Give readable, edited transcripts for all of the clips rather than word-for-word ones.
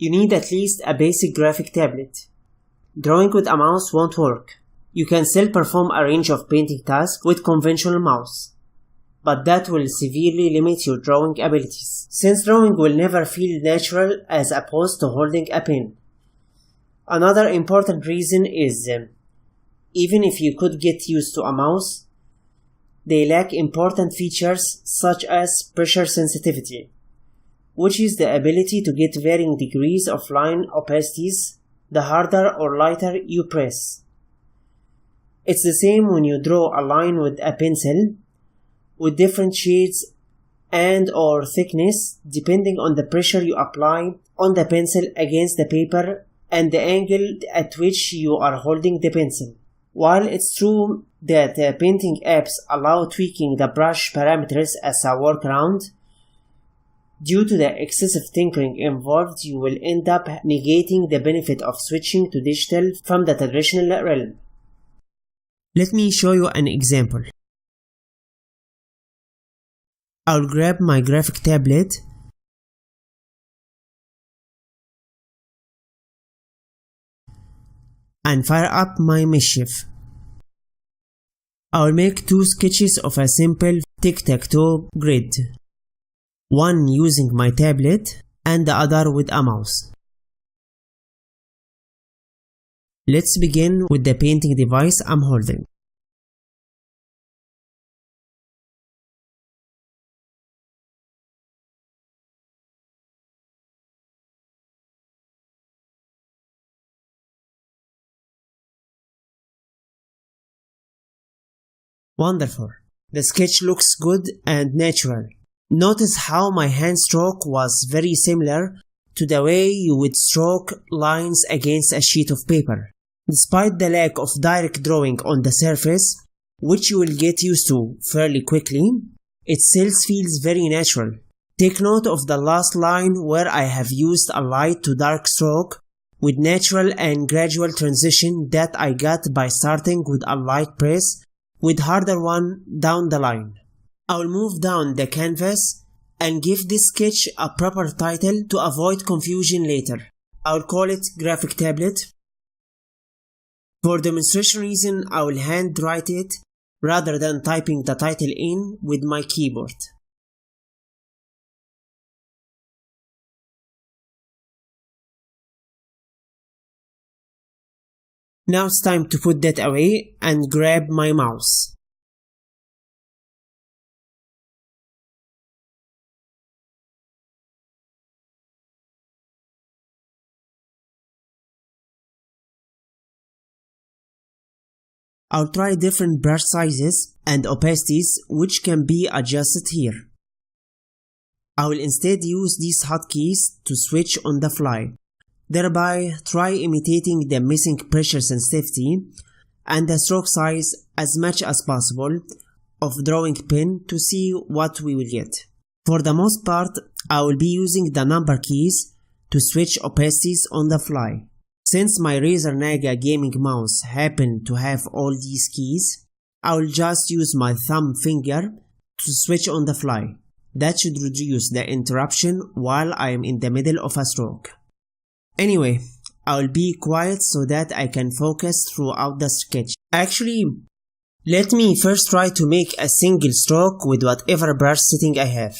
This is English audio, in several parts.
You need at least a basic graphic tablet. Drawing with a mouse won't work. You can still perform a range of painting tasks with conventional mouse, but that will severely limit your drawing abilities, since drawing will never feel natural as opposed to holding a pen. Another important reason is, even if you could get used to a mouse, they lack important features such as pressure sensitivity, which is the ability to get varying degrees of line opacities the harder or lighter you press. It's the same when you draw a line with a pencil, with different shades and or thickness depending on the pressure you apply on the pencil against the paper and the angle at which you are holding the pencil. While it's true that painting apps allow tweaking the brush parameters as a workaround, due to the excessive tinkering involved, you will end up negating the benefit of switching to digital from the traditional realm. Let me show you an example. I'll grab my graphic tablet and fire up my mischief. I'll make two sketches of a simple tic-tac-toe grid, one using my tablet and the other with a mouse. Let's begin with the painting device I'm holding. Wonderful. The sketch looks good and natural. Notice how my hand stroke was very similar to the way you would stroke lines against a sheet of paper. Despite the lack of direct drawing on the surface, which you will get used to fairly quickly, it still feels very natural. Take note of the last line where I have used a light to dark stroke with natural and gradual transition that I got by starting with a light press with harder one down the line. I'll move down the canvas and give this sketch a proper title to avoid confusion later. I'll call it Graphic Tablet. For demonstration reason, I will handwrite it rather than typing the title in with my keyboard. Now it's time to put that away and grab my mouse. I'll try different brush sizes and opacities which can be adjusted here. I will instead use these hotkeys to switch on the fly. Thereby, try imitating the missing pressure sensitivity and the stroke size as much as possible of drawing pen to see what we will get. For the most part, I will be using the number keys to switch opacities on the fly. Since my Razer Naga gaming mouse happened to have all these keys, I will just use my thumb finger to switch on the fly. That should reduce the interruption while I am in the middle of a stroke. Anyway, I will be quiet so that I can focus throughout the sketch. Actually, let me first try to make a single stroke with whatever brush setting I have.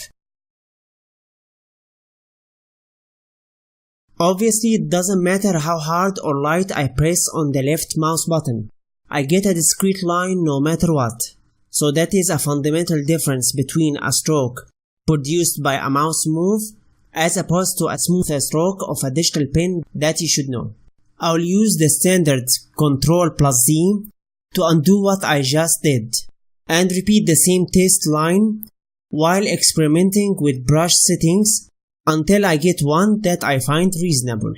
Obviously, it doesn't matter how hard or light I press on the left mouse button. I get a discrete line no matter what. So that is a fundamental difference between a stroke produced by a mouse move as opposed to a smooth stroke of a digital pen that you should know. I will use the standard Ctrl+Z to undo what I just did and repeat the same test line while experimenting with brush settings until I get one that I find reasonable.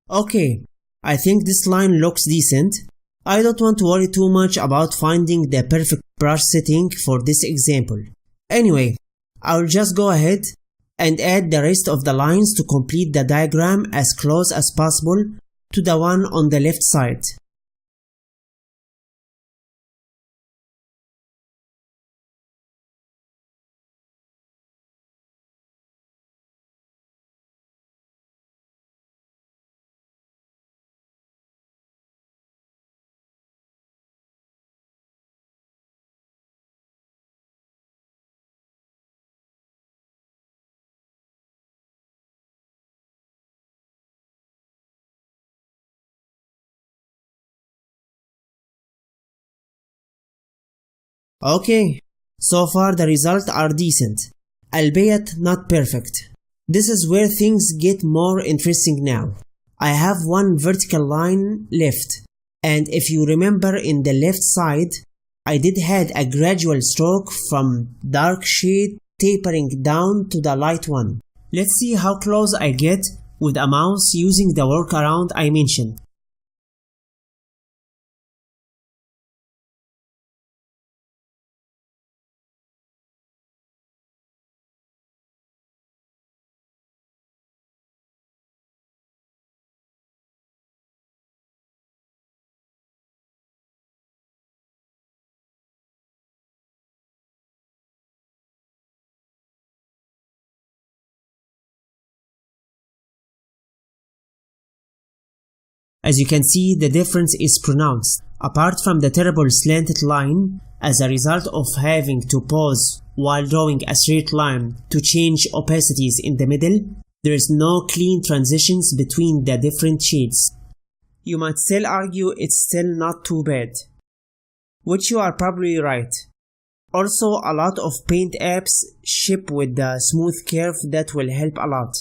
Okay, I think this line looks decent. I don't want to worry too much about finding the perfect brush setting for this example. Anyway, I'll just go ahead and add the rest of the lines to complete the diagram as close as possible to the one on the left side. Okay, so far the results are decent, albeit not perfect. This is where things get more interesting now. I have one vertical line left, and if you remember in the left side, I did had a gradual stroke from dark shade tapering down to the light one. Let's see how close I get with a mouse using the workaround I mentioned. As you can see, the difference is pronounced. Apart from the terrible slanted line, as a result of having to pause while drawing a straight line to change opacities in the middle, there is no clean transitions between the different shades. You might still argue it's still not too bad, which you are probably right. Also, a lot of paint apps ship with the smooth curve that will help a lot.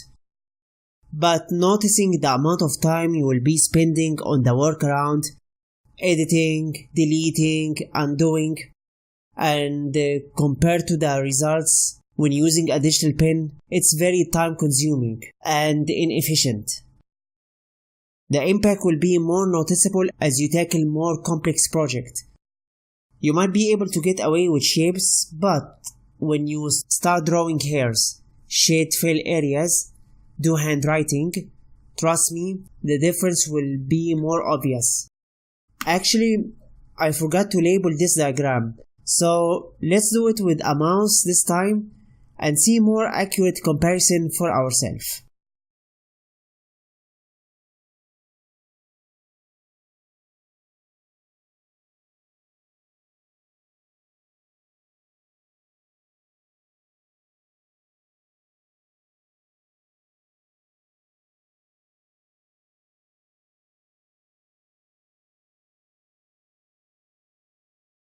But noticing the amount of time you will be spending on the workaround, editing, deleting, undoing, and compared to the results when using a digital pen, it's very time consuming and inefficient. The impact will be more noticeable as you tackle more complex projects. You might be able to get away with shapes, but when you start drawing hairs, shade fill areas, do handwriting, trust me, the difference will be more obvious. Actually, I forgot to label this diagram, so let's do it with a mouse this time and see more accurate comparison for ourselves.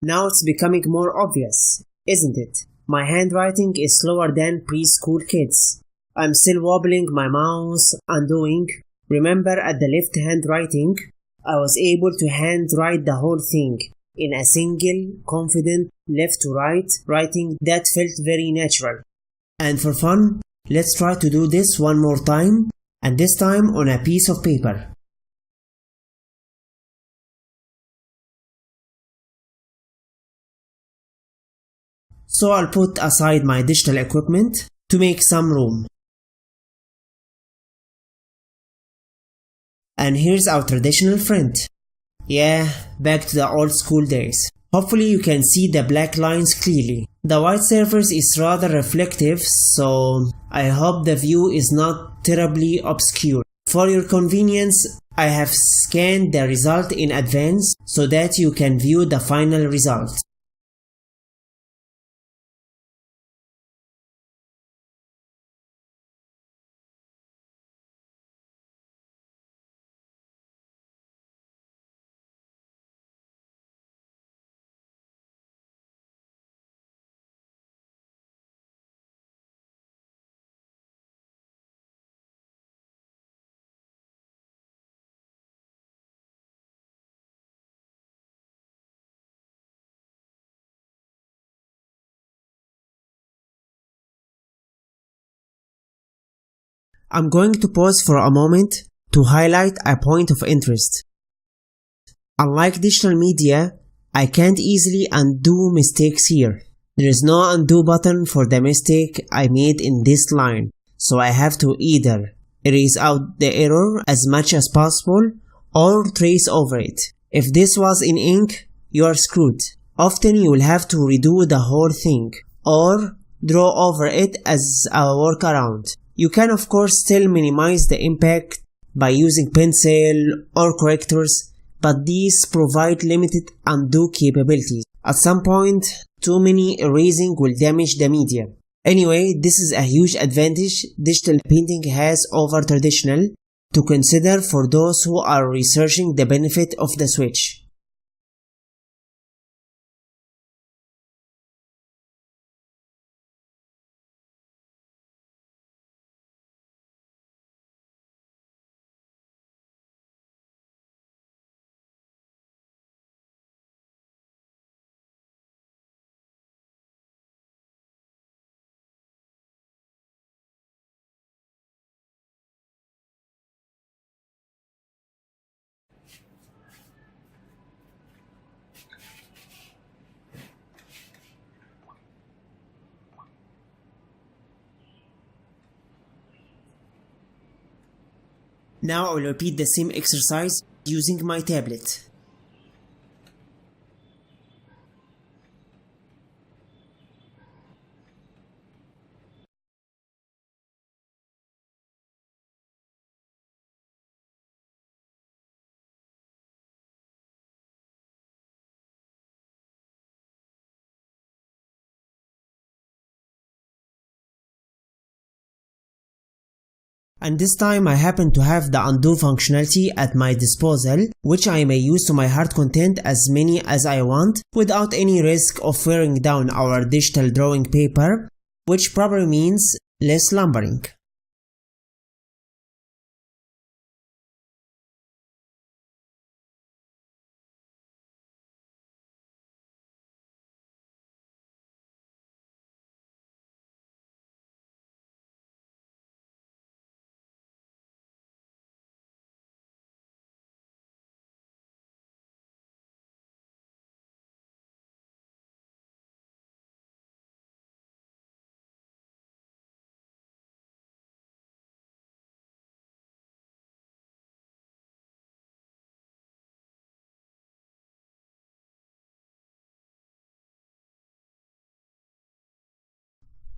Now it's becoming more obvious, isn't it? My handwriting is slower than preschool kids. I'm still wobbling my mouse, undoing. Remember at the left hand writing, I was able to handwrite the whole thing in a single, confident left to right writing that felt very natural. And for fun, let's try to do this one more time, and this time on a piece of paper. So I'll put aside my digital equipment to make some room. And here's our traditional friend. Yeah, back to the old school days. Hopefully you can see the black lines clearly. The white surface is rather reflective, so I hope the view is not terribly obscure. For your convenience, I have scanned the result in advance so that you can view the final result. I'm going to pause for a moment to highlight a point of interest. Unlike digital media, I can't easily undo mistakes here. There is no undo button for the mistake I made in this line, so I have to either erase out the error as much as possible or trace over it. If this was in ink, you are screwed. Often you will have to redo the whole thing or draw over it as a workaround. You can of course still minimize the impact by using pencil or correctors, but these provide limited undo capabilities. At some point, too many erasing will damage the media. Anyway, this is a huge advantage digital painting has over traditional to consider for those who are researching the benefit of the switch. Now I will repeat the same exercise using my tablet. And this time I happen to have the undo functionality at my disposal, which I may use to my heart content as many as I want without any risk of wearing down our digital drawing paper, which probably means less lumbering.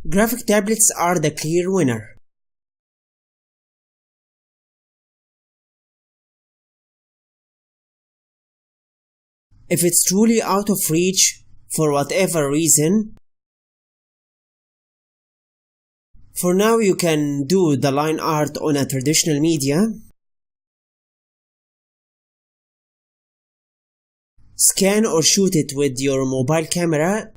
Graphic tablets are the clear winner. If it's truly out of reach for whatever reason, for now you can do the line art on a traditional media, scan or shoot it with your mobile camera,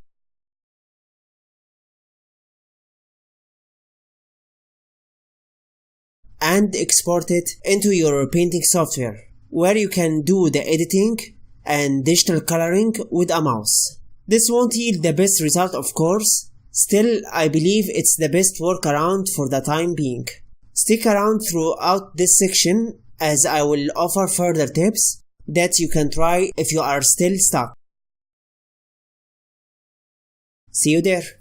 and export it into your painting software, where you can do the editing and digital coloring with a mouse. This won't yield the best result, of course, still I believe it's the best workaround for the time being. Stick around throughout this section as I will offer further tips that you can try if you are still stuck. See you there.